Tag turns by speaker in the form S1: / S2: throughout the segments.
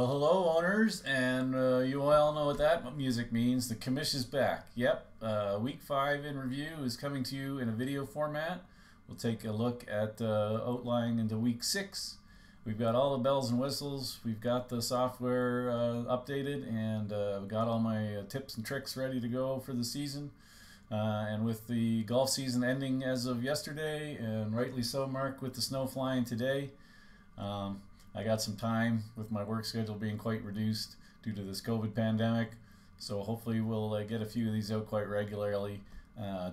S1: Well, hello, owners, and you all know what that music means. The commish is back. Yep, week 5 in review is coming to you in a video format. We'll take a look at outlining into week 6. We've got all the bells and whistles. We've got the software updated, and we've got all my tips and tricks ready to go for the season. And with the golf season ending as of yesterday, and rightly so, Mark, with the snow flying today, I got some time with my work schedule being quite reduced due to this COVID pandemic, so hopefully we'll get a few of these out quite regularly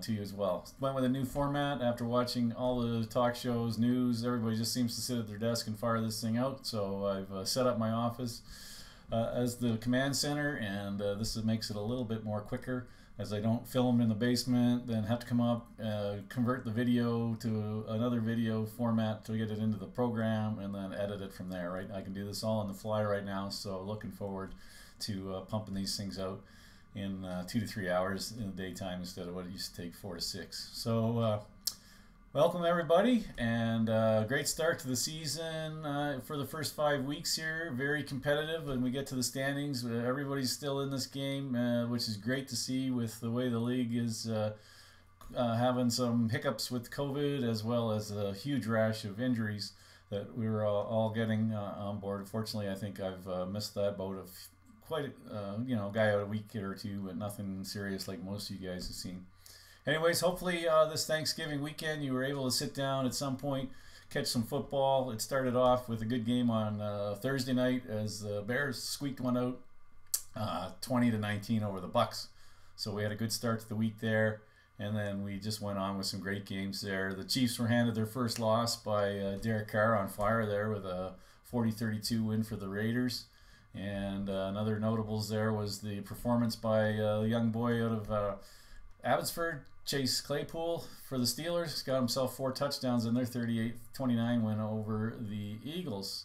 S1: to you as well. Went with a new format after watching all the talk shows, news. Everybody just seems to sit at their desk and fire this thing out, so I've set up my office as the command center, and this makes it a little bit more quicker, as I don't film in the basement, then have to come up, convert the video to another video format to get it into the program, and then edit it from there, right? I can do this all on the fly right now, so looking forward to pumping these things out in 2 to 3 hours in the daytime instead of what it used to take 4 to 6. So welcome everybody, and great start to the season for the first 5 weeks here. Very competitive when we get to the standings. Everybody's still in this game, which is great to see with the way the league is having some hiccups with COVID, as well as a huge rash of injuries that we were all getting on board. Unfortunately, I think I've missed that boat of quite a guy out a week or two, but nothing serious like most of you guys have seen. Anyways, hopefully this Thanksgiving weekend you were able to sit down at some point, catch some football. It started off with a good game on Thursday night as the Bears squeaked one out 20-19 over the Bucks. So we had a good start to the week there, and then we just went on with some great games there. The Chiefs were handed their first loss by Derek Carr on fire there with a 40-32 win for the Raiders. And another notables there was the performance by a young boy out of Abbotsford, Chase Claypool, for the Steelers. Got himself 4 touchdowns in their 38-29 win over the Eagles.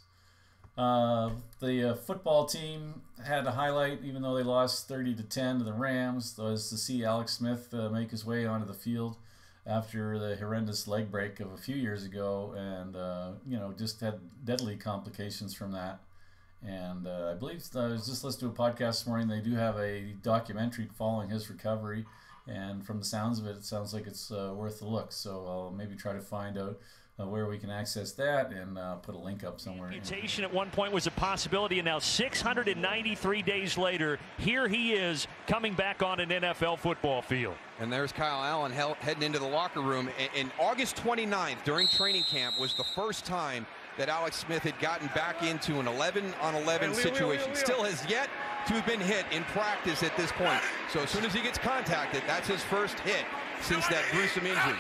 S1: The football team had a highlight, even though they lost 30-10 to the Rams, was to see Alex Smith make his way onto the field after the horrendous leg break of a few years ago, and just had deadly complications from that. And I believe I was just listening to a podcast this morning. They do have a documentary following his recovery, and from the sounds of it, it sounds like it's worth a look. So I'll maybe try to find out where we can access that and put a link up somewhere.
S2: Amputation at one point was a possibility, and now 693 days later, here he is coming back on an NFL football field.
S3: And there's Kyle Allen heading into the locker room. And August 29th, during training camp, was the first time that Alex Smith had gotten back into an 11-on-11 situation. Still has yet to have been hit in practice at this point. So as soon as he gets contacted, that's his first hit since that gruesome injury.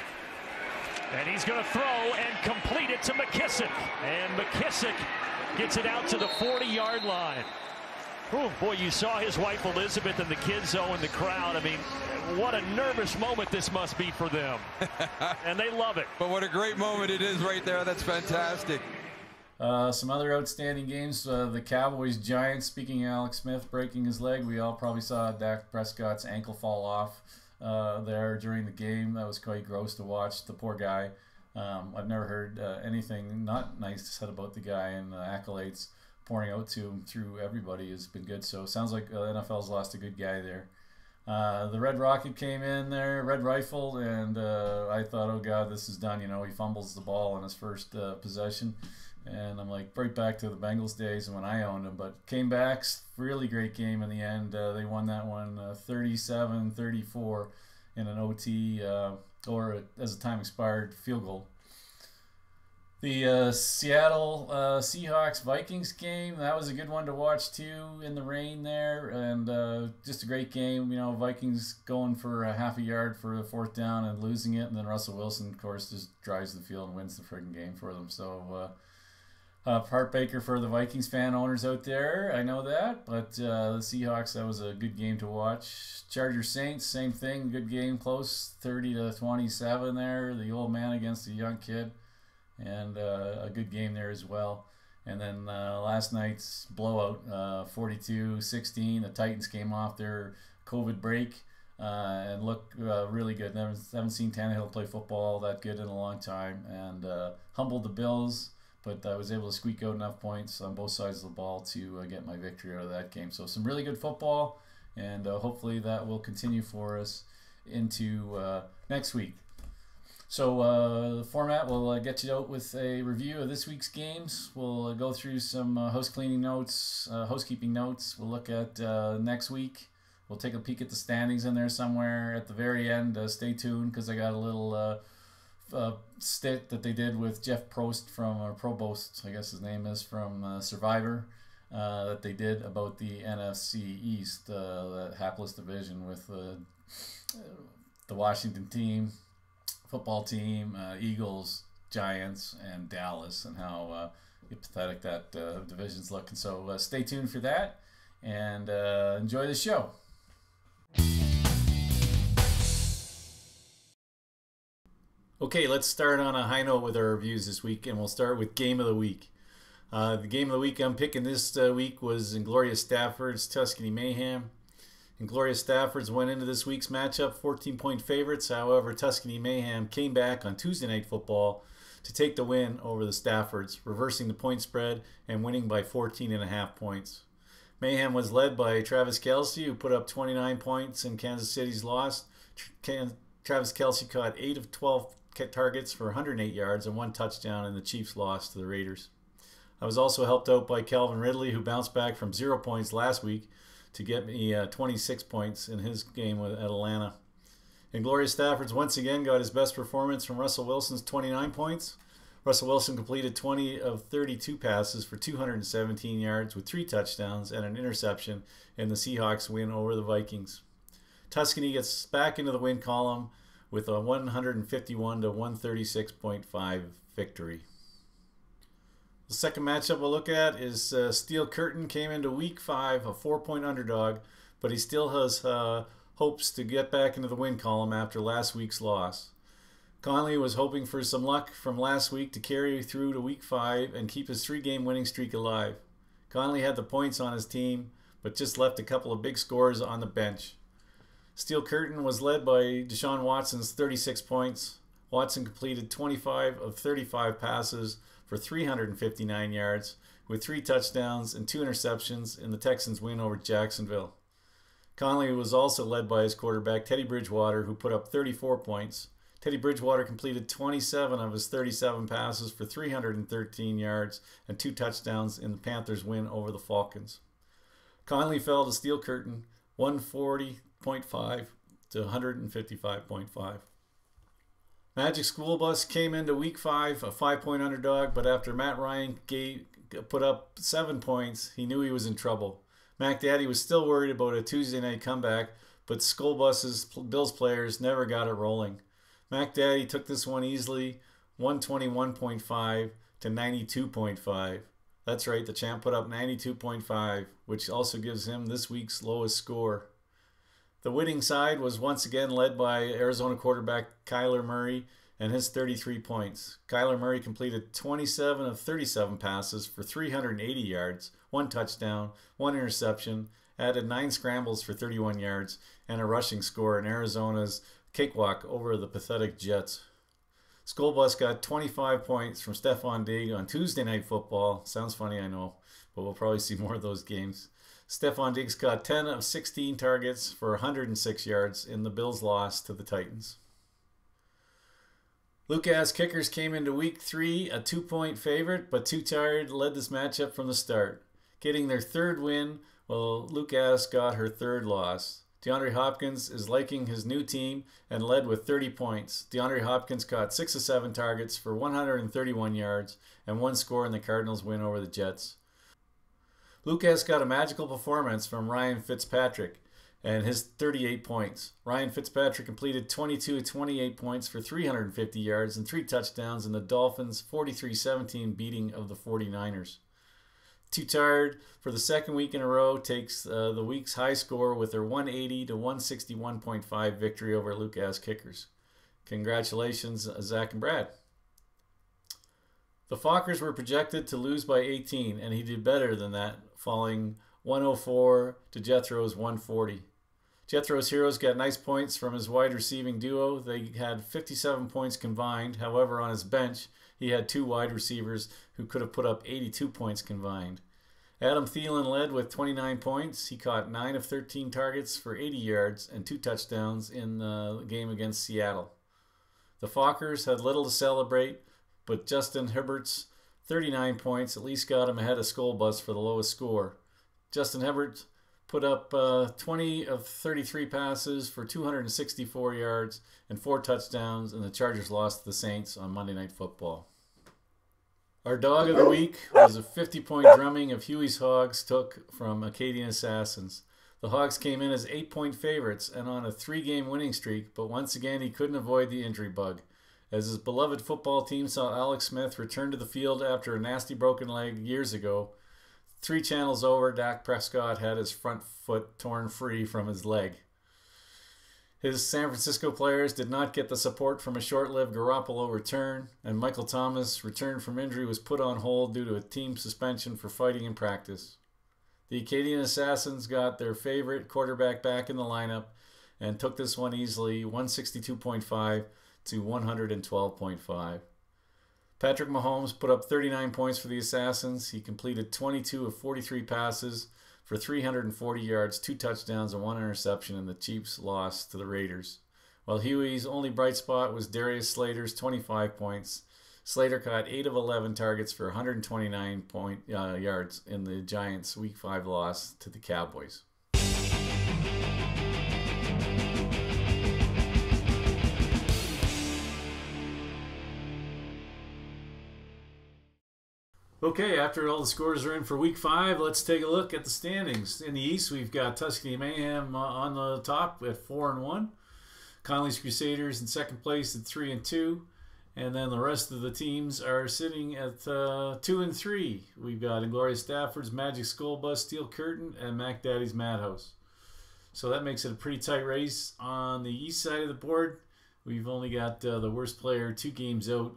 S2: And he's going to throw and complete it to McKissick. And McKissick gets it out to the 40-yard line. Oh, boy, you saw his wife Elizabeth and the kids, though, in the crowd. I mean, what a nervous moment this must be for them. And they love it.
S3: But what a great moment it is right there. That's fantastic.
S1: Some other outstanding games. The Cowboys-Giants, speaking of Alex Smith breaking his leg, we all probably saw Dak Prescott's ankle fall off there during the game. That was quite gross to watch, the poor guy. I've never heard anything not nice said about the guy, and accolades pouring out to him through everybody has been good. So it sounds like NFL's lost a good guy there. The Red Rocket came in there, Red Rifle, and I thought, oh God, this is done. He fumbles the ball on his first possession. And I'm like, right back to the Bengals days when I owned them. But came back, really great game in the end. They won that one 37-34 in an OT, or as the time expired, field goal. The Seattle Seahawks Vikings game, that was a good one to watch too, in the rain there, and just a great game. Vikings going for a half a yard for the 4th down and losing it, and then Russell Wilson, of course, just drives the field and wins the friggin' game for them. So heartbreaker for the Vikings fan owners out there, I know that, but the Seahawks, that was a good game to watch. Chargers Saints, same thing, good game, close, 30-27 there, the old man against the young kid, and a good game there as well. And then last night's blowout, 42-16, the Titans came off their COVID break and look really good. Haven't seen Tannehill play football that good in a long time, and humbled the Bills. but I was able to squeak out enough points on both sides of the ball to get my victory out of that game. So some really good football, and hopefully that will continue for us into next week. So the format will get you out with a review of this week's games. We'll go through some housekeeping notes. We'll look at next week. We'll take a peek at the standings in there somewhere at the very end. Stay tuned, because I got a little stint that they did with Jeff Prost from Provost, I guess his name is, from Survivor, that they did about the NFC East, the hapless division with the Washington team, football team, Eagles, Giants, and Dallas, and how pathetic that division's looking. So stay tuned for that, and enjoy the show. Okay, let's start on a high note with our reviews this week, and we'll start with Game of the Week. The Game of the Week I'm picking this week was Inglorious Stafford's Tuscany Mayhem. Inglorious Staffords went into this week's matchup 14-point favorites. However, Tuscany Mayhem came back on Tuesday Night Football to take the win over the Staffords, reversing the point spread and winning by 14.5 points. Mayhem was led by Travis Kelce, who put up 29 points in Kansas City's loss. Travis Kelce caught 8 of 12 targets for 108 yards and 1 touchdown in the Chiefs' loss to the Raiders. I was also helped out by Calvin Ridley, who bounced back from 0 points last week to get me 26 points in his game at Atlanta. Inglorious Staffords once again got his best performance from Russell Wilson's 29 points. Russell Wilson completed 20 of 32 passes for 217 yards with 3 touchdowns and an interception in the Seahawks win over the Vikings. Tuscany gets back into the win column with a 151 to 136.5 victory. The second matchup we'll look at is Steel Curtain came into Week 5 a 4-point underdog, but he still has hopes to get back into the win column after last week's loss. Conley was hoping for some luck from last week to carry through to Week 5 and keep his 3-game winning streak alive. Conley had the points on his team, but just left a couple of big scores on the bench. Steel Curtain was led by Deshaun Watson's 36 points. Watson completed 25 of 35 passes for 359 yards with 3 touchdowns and 2 interceptions in the Texans' win over Jacksonville. Conley was also led by his quarterback, Teddy Bridgewater, who put up 34 points. Teddy Bridgewater completed 27 of his 37 passes for 313 yards and 2 touchdowns in the Panthers' win over the Falcons. Conley fell to Steel Curtain 140.5 to 155.5. Magic School Bus came into Week 5 a 5-point underdog, but after Matt Ryan put up 7 points, he knew he was in trouble. Mac Daddy was still worried about a Tuesday night comeback, but School Bus's Bills players never got it rolling. Mac Daddy took this one easily, 121.5 to 92.5. That's right, the champ put up 92.5, which also gives him this week's lowest score. The winning side was once again led by Arizona quarterback Kyler Murray and his 33 points. Kyler Murray completed 27 of 37 passes for 380 yards, 1 touchdown, 1 interception, added 9 scrambles for 31 yards, and a rushing score in Arizona's cakewalk over the pathetic Jets. School Bus got 25 points from Stephon Diggs on Tuesday Night Football. Sounds funny, I know, but we'll probably see more of those games. Stephon Diggs got 10 of 16 targets for 106 yards in the Bills' loss to the Titans. Lucas Kickers came into Week 3 a 2-point favorite, but too tired led this matchup from the start. Getting their 3rd win, while Lucas got her 3rd loss. DeAndre Hopkins is liking his new team and led with 30 points. DeAndre Hopkins caught 6 of 7 targets for 131 yards and 1 score in the Cardinals' win over the Jets. Lucas got a magical performance from Ryan Fitzpatrick and his 38 points. Ryan Fitzpatrick completed 22 of 28 points for 350 yards and 3 touchdowns in the Dolphins' 43-17 beating of the 49ers. Too Tired, for the 2nd week in a row, takes the week's high score with their 180 to 161.5 victory over Lucas Kickers. Congratulations, Zach and Brad. The Fockers were projected to lose by 18, and he did better than that, falling 104 to Jethro's 140. Jethro's Heroes got nice points from his wide receiving duo. They had 57 points combined. However, on his bench, he had 2 wide receivers who could have put up 82 points combined. Adam Thielen led with 29 points. He caught 9 of 13 targets for 80 yards and 2 touchdowns in the game against Seattle. The Fockers had little to celebrate, but Justin Herbert's 39 points at least got him ahead of Skull Bus for the lowest score. Justin Herbert put up 20 of 33 passes for 264 yards and 4 touchdowns, and the Chargers lost to the Saints on Monday Night Football. Our dog of the week was a 50-point drumming of Huey's Hogs took from Acadian Assassins. The Hogs came in as 8-point favorites and on a 3-game winning streak, but once again he couldn't avoid the injury bug. As his beloved football team saw Alex Smith return to the field after a nasty broken leg years ago, 3 channels over, Dak Prescott had his front foot torn free from his leg. His San Francisco players did not get the support from a short-lived Garoppolo return, and Michael Thomas' return from injury was put on hold due to a team suspension for fighting in practice. The Acadian Assassins got their favorite quarterback back in the lineup and took this one easily, 162.5 to 112.5. Patrick Mahomes put up 39 points for the Assassins. He completed 22 of 43 passes for 340 yards, 2 touchdowns, and 1 interception, and the Chiefs lost to the Raiders. While Huey's only bright spot was Darius Slater's 25 points. Slater caught 8 of 11 targets for 129 yards in the Giants' Week 5 loss to the Cowboys. Okay, after all the scores are in for Week 5, let's take a look at the standings. In the East, we've got Tuscany Mayhem on the top at 4-1. Connolly's Crusaders in second place at 3-2. And then the rest of the teams are sitting at 2-3. We've got Inglorious Stafford's Magic Skull Bus, Steel Curtain, and Mac Daddy's Madhouse. So that makes it a pretty tight race. On the east side of the board, we've only got the worst player 2 games out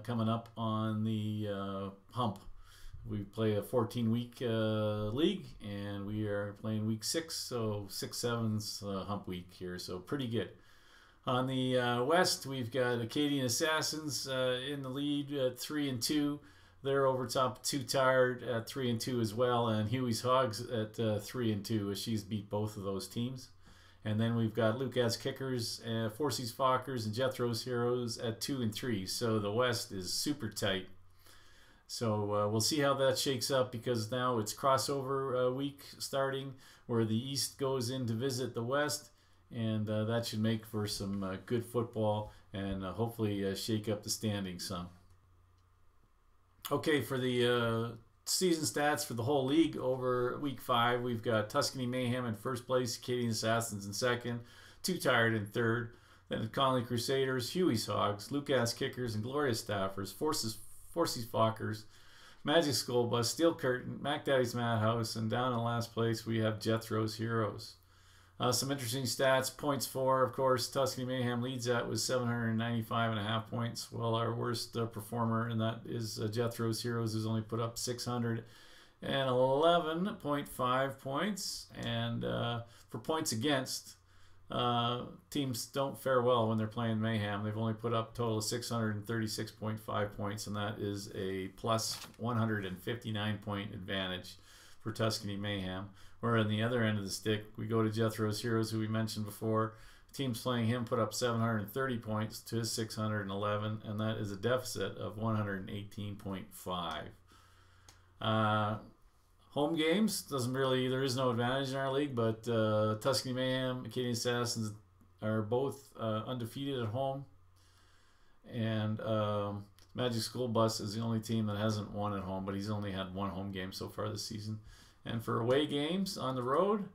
S1: coming up on the hump. We play a 14-week league, and we are playing week 6, so 6-7's hump week here, so pretty good. On the west, we've got Acadian Assassins in the lead at 3-2. They're over top 2 Tired at 3-2 as well, and Huey's Hogs at 3-2, as she's beat both of those teams. And then we've got Lucas Kickers, Forces Fockers, and Jethro's Heroes at 2-3. So the West is super tight. So we'll see how that shakes up, because now it's crossover week starting, where the East goes in to visit the West, and that should make for some good football and hopefully shake up the standings some. Okay, for the season stats for the whole league over Week 5, we've got Tuscany Mayhem in first place, Acadian Assassins in second, 2 Tired in third, then Connolly Crusaders, Huey's Hogs, Lucas Kickers, and Glorious Staffers, Forces Fockers, Magic Skull Bus, Steel Curtain, Mac Daddy's Madhouse, and down in last place we have Jethro's Heroes. Some interesting stats. Points for, of course, Tuscany Mayhem leads that with 795.5 points, while our worst performer, and that is Jethro's Heroes, who's only put up 611.5 points. And for points against, teams don't fare well when they're playing Mayhem. They've only put up a total of 636.5 points, and that is a plus 159-point advantage for Tuscany Mayhem. Where on the other end of the stick, we go to Jethro's Heroes, who we mentioned before. Teams playing him put up 730 points to 611, and that is a deficit of 118.5. Home games, there is no advantage in our league, but Tuscany Mayhem, Acadian Assassins are both undefeated at home. And Magic School Bus is the only team that hasn't won at home, but he's only had 1 home game so far this season. And for away games on the road,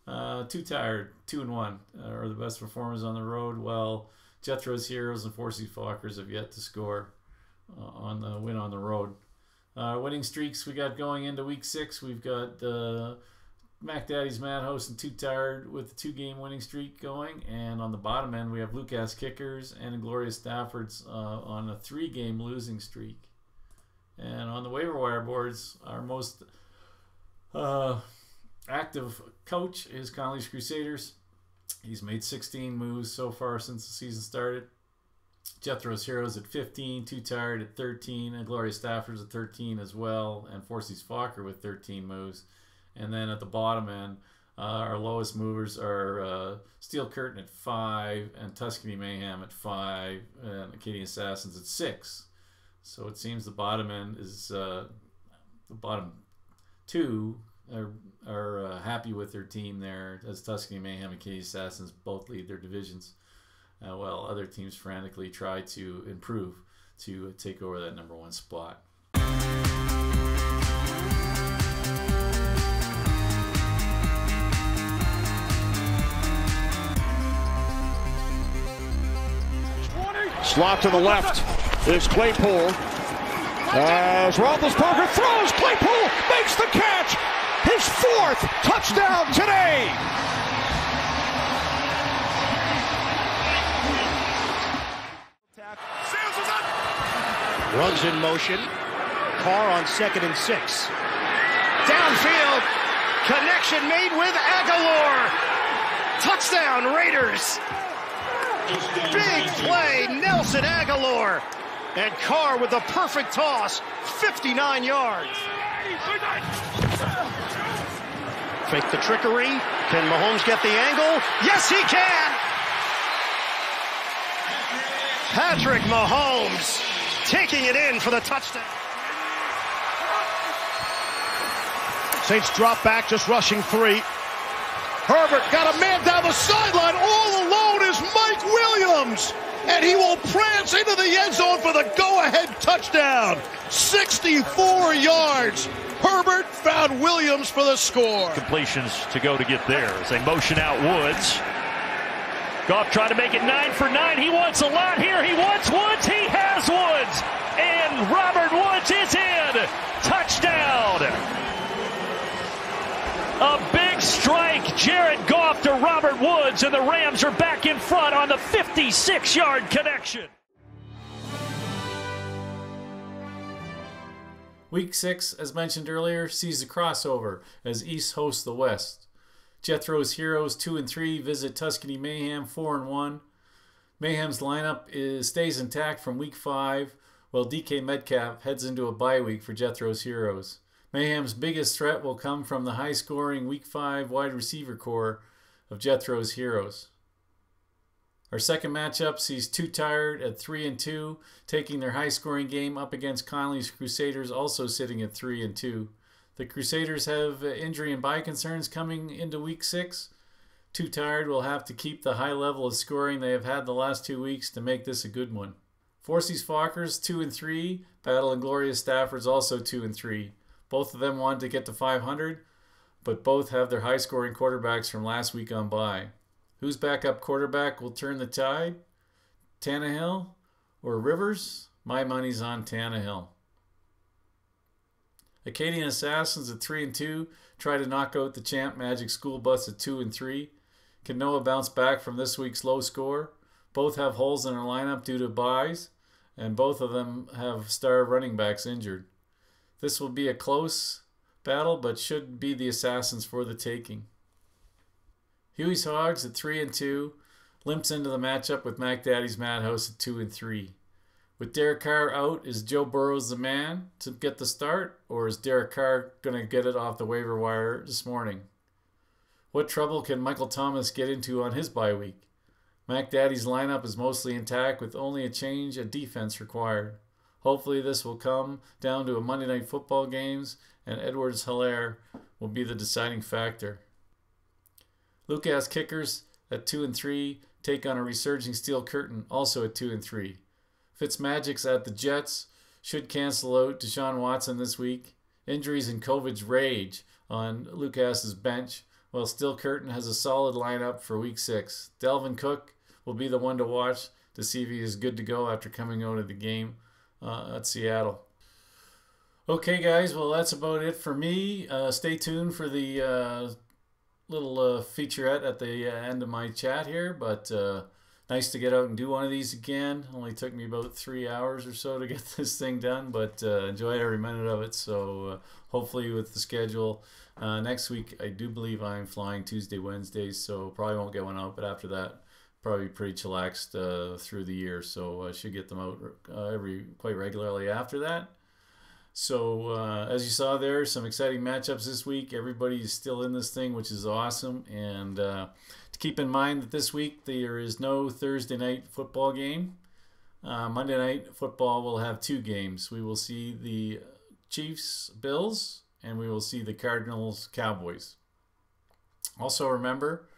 S1: 2 Tired, 2-1 are the best performers on the road, while Jethro's Heroes and Forces Fockers have yet to score on the win on the road. Winning streaks we got going into Week 6. We've got Mac Daddy's Madhouse and 2 Tired with a 2-game winning streak going. And on the bottom end, we have Lucas Kickers and Inglorious Staffords on a 3-game losing streak. And on the waiver wire boards, our most active coach is Connolly's Crusaders. He's made 16 moves so far since the season started. Jethro's Heroes at 15, Too Tired at 13, and Gloria Stafford's at 13 as well, and Forsy's Fokker with 13 moves. And then at the bottom end, our lowest movers are Steel Curtain at 5, and Tuscany Mayhem at 5, and Acadian Assassins at 6. So it seems the bottom end is the bottom two are happy with their team there, as Tuscany Mayhem and Acadian Assassins both lead their divisions. While other teams frantically try to improve to take over that #1 spot.
S4: Slot to the left is Claypool. As Roethlisberger throws, Claypool makes the catch. His 4th touchdown today. Runs in motion. Carr on 2nd and 6.
S5: Downfield. Connection made with Aguilar. Touchdown, Raiders. Big play, Nelson Aguilar. And Carr with the perfect toss, 59 yards. Fake the trickery. Can Mahomes get the angle? Yes, he can. Patrick Mahomes taking it in for the touchdown. Saints drop back, just rushing 3. Herbert got a man down the sideline. All alone is Mike Williams. And he will prance into the end zone for the go-ahead touchdown. 64 yards. Herbert found Williams for the score.
S2: Completions to go to get there as they motion out Woods. Goff trying to make it 9 for 9. He wants a lot here. He wants Woods. He has Woods. And Robert Woods is in. Touchdown. A big strike. Jared Goff to Robert Woods, and the Rams are back in front on the 56-yard connection.
S1: Week 6, as mentioned earlier, sees a crossover as East hosts the West. Jethro's Heroes 2 and 3 visit Tuscany Mayhem 4 and 1. Mayhem's lineup stays intact from Week 5, while DK Metcalf heads into a bye week for Jethro's Heroes. Mayhem's biggest threat will come from the high-scoring Week 5 wide receiver core of Jethro's Heroes. Our second matchup sees Too Tired at 3 and 2, taking their high-scoring game up against Conley's Crusaders, also sitting at 3 and 2. The Crusaders have injury and bye concerns coming into Week 6. Too Tired will have to keep the high level of scoring they have had the last 2 weeks to make this a good one. Forsy's Fokkers 2 and 3, Battle and Gloria Stafford's also 2 and 3. Both of them want to get to 500, but both have their high-scoring quarterbacks from last week on bye. Whose backup quarterback will turn the tide? Tannehill or Rivers? My money's on Tannehill. Acadian Assassins at 3 and 2 try to knock out the champ Magic School Bus at 2 and 3. Can Noah bounce back from this week's low score? Both have holes in their lineup due to byes, and both of them have star running backs injured. This will be a close battle, but should be the Assassins for the taking. Huey's Hogs at 3 and 2 limps into the matchup with Mac Daddy's Madhouse at 2 and 3. With Derek Carr out, is Joe Burrows the man to get the start, or is Derek Carr going to get it off the waiver wire this morning? What trouble can Michael Thomas get into on his bye week? Mac Daddy's lineup is mostly intact with only a change at defense required. Hopefully this will come down to a Monday Night Football games, and Edwards-Hilaire will be the deciding factor. Lucas Kickers at 2 and 3 take on a resurging Steel Curtain, also at 2 and 3. Fitzmagic's at the Jets should cancel out Deshaun Watson this week. Injuries and COVID's rage on Lucas's bench, while Steel Curtain has a solid lineup for Week 6. Delvin Cook will be the one to watch to see if he is good to go after coming out of the game at Seattle. Okay, guys, well, that's about it for me. Stay tuned for the little featurette at the end of my chat here, but nice to get out and do one of these again. Only took me about 3 hours or so to get this thing done, but enjoyed every minute of it. So hopefully with the schedule next week, I do believe I'm flying Tuesday, Wednesday, so probably won't get one out. But after that, probably pretty chillaxed through the year, so I should get them out quite regularly after that. So as you saw there, some exciting matchups this week. Everybody's still in this thing, which is awesome. And to keep in mind that this week there is no Thursday night football game. Monday night football will have 2 games. We will see the Chiefs Bills, and we will see the Cardinals Cowboys. Also remember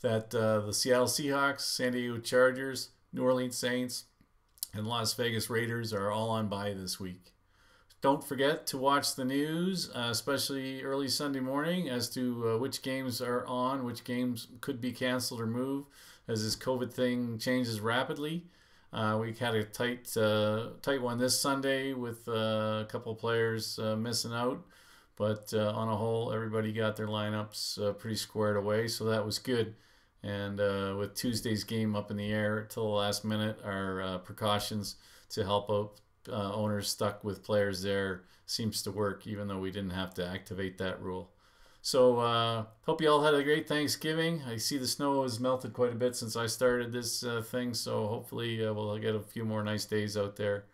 S1: that the Seattle Seahawks, San Diego Chargers, New Orleans Saints, and Las Vegas Raiders are all on bye this week. Don't forget to watch the news, especially early Sunday morning, as to which games are on, which games could be canceled or moved, as this COVID thing changes rapidly. We had a tight one this Sunday with a couple of players missing out, but on a whole, everybody got their lineups pretty squared away, so that was good. And with Tuesday's game up in the air till the last minute, our precautions to help out owners stuck with players there seems to work, even though we didn't have to activate that rule. So hope you all had a great Thanksgiving. I see the snow has melted quite a bit since I started this thing, so hopefully we'll get a few more nice days out there.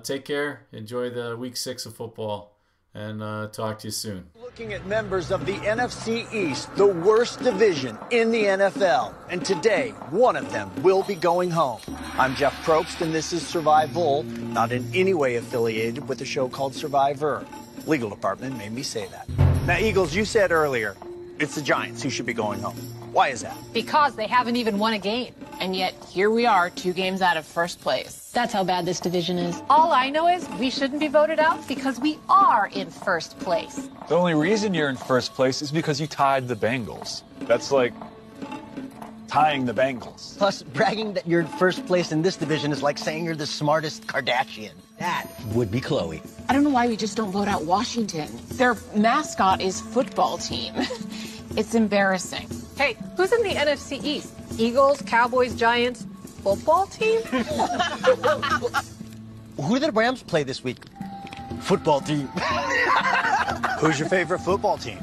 S1: Take care. Enjoy the week 6 of football, and talk to you soon.
S6: Looking at members of the NFC East, the worst division in the NFL. And today, one of them will be going home. I'm Jeff Probst, and this is Survival, not in any way affiliated with a show called Survivor. Legal department made me say that. Now, Eagles, you said earlier, it's the Giants who should be going home. Why is that?
S7: Because they haven't even won a game. And yet, here we are, 2 games out of first place.
S8: That's how bad this division is.
S7: All I know is we shouldn't be voted out because we are in first place.
S9: The only reason you're in first place is because you tied the Bengals. That's like tying the Bengals.
S6: Plus, bragging that you're in first place in this division is like saying you're the smartest Kardashian. That would be Chloe.
S7: I don't know why we just don't vote out Washington. Their mascot is football team. It's embarrassing. Hey, who's in the NFC East? Eagles, Cowboys, Giants, football team?
S6: Who did the Rams play this week? Football team. Who's your favorite football team?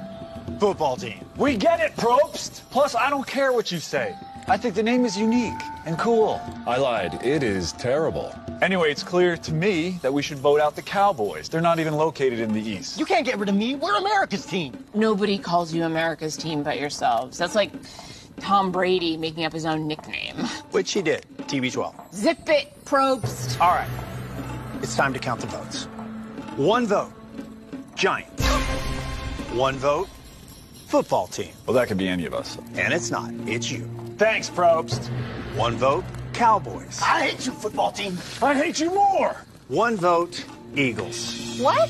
S6: Football team.
S9: We get it, Probst. Plus, I don't care what you say. I think the name is unique and cool. I lied. It is terrible. Anyway, it's clear to me that we should vote out the Cowboys. They're not even located in the East.
S6: You can't get rid of me. We're America's team.
S7: Nobody calls you America's team but yourselves. That's like Tom Brady making up his own nickname.
S6: Which he did. TB12.
S7: Zip it, Probst.
S6: All right. It's time to count the votes. 1 vote, Giants. 1 vote, football team.
S9: Well, that could be any of us.
S6: And it's not. It's you.
S9: Thanks, Probst.
S6: 1 vote, Cowboys.
S5: I hate you, football team.
S9: I hate you more.
S6: 1 vote, Eagles.
S7: What?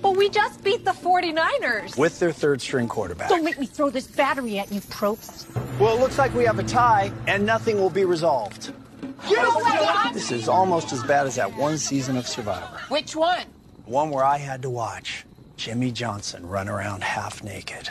S7: But we just beat the 49ers.
S6: With their 3rd-string quarterback.
S7: Don't make me throw this battery at you, Probst.
S6: Well, it looks like we have a tie, and nothing will be resolved. This is almost as bad as that one season of Survivor.
S7: Which one?
S6: One where I had to watch Jimmy Johnson run around half naked.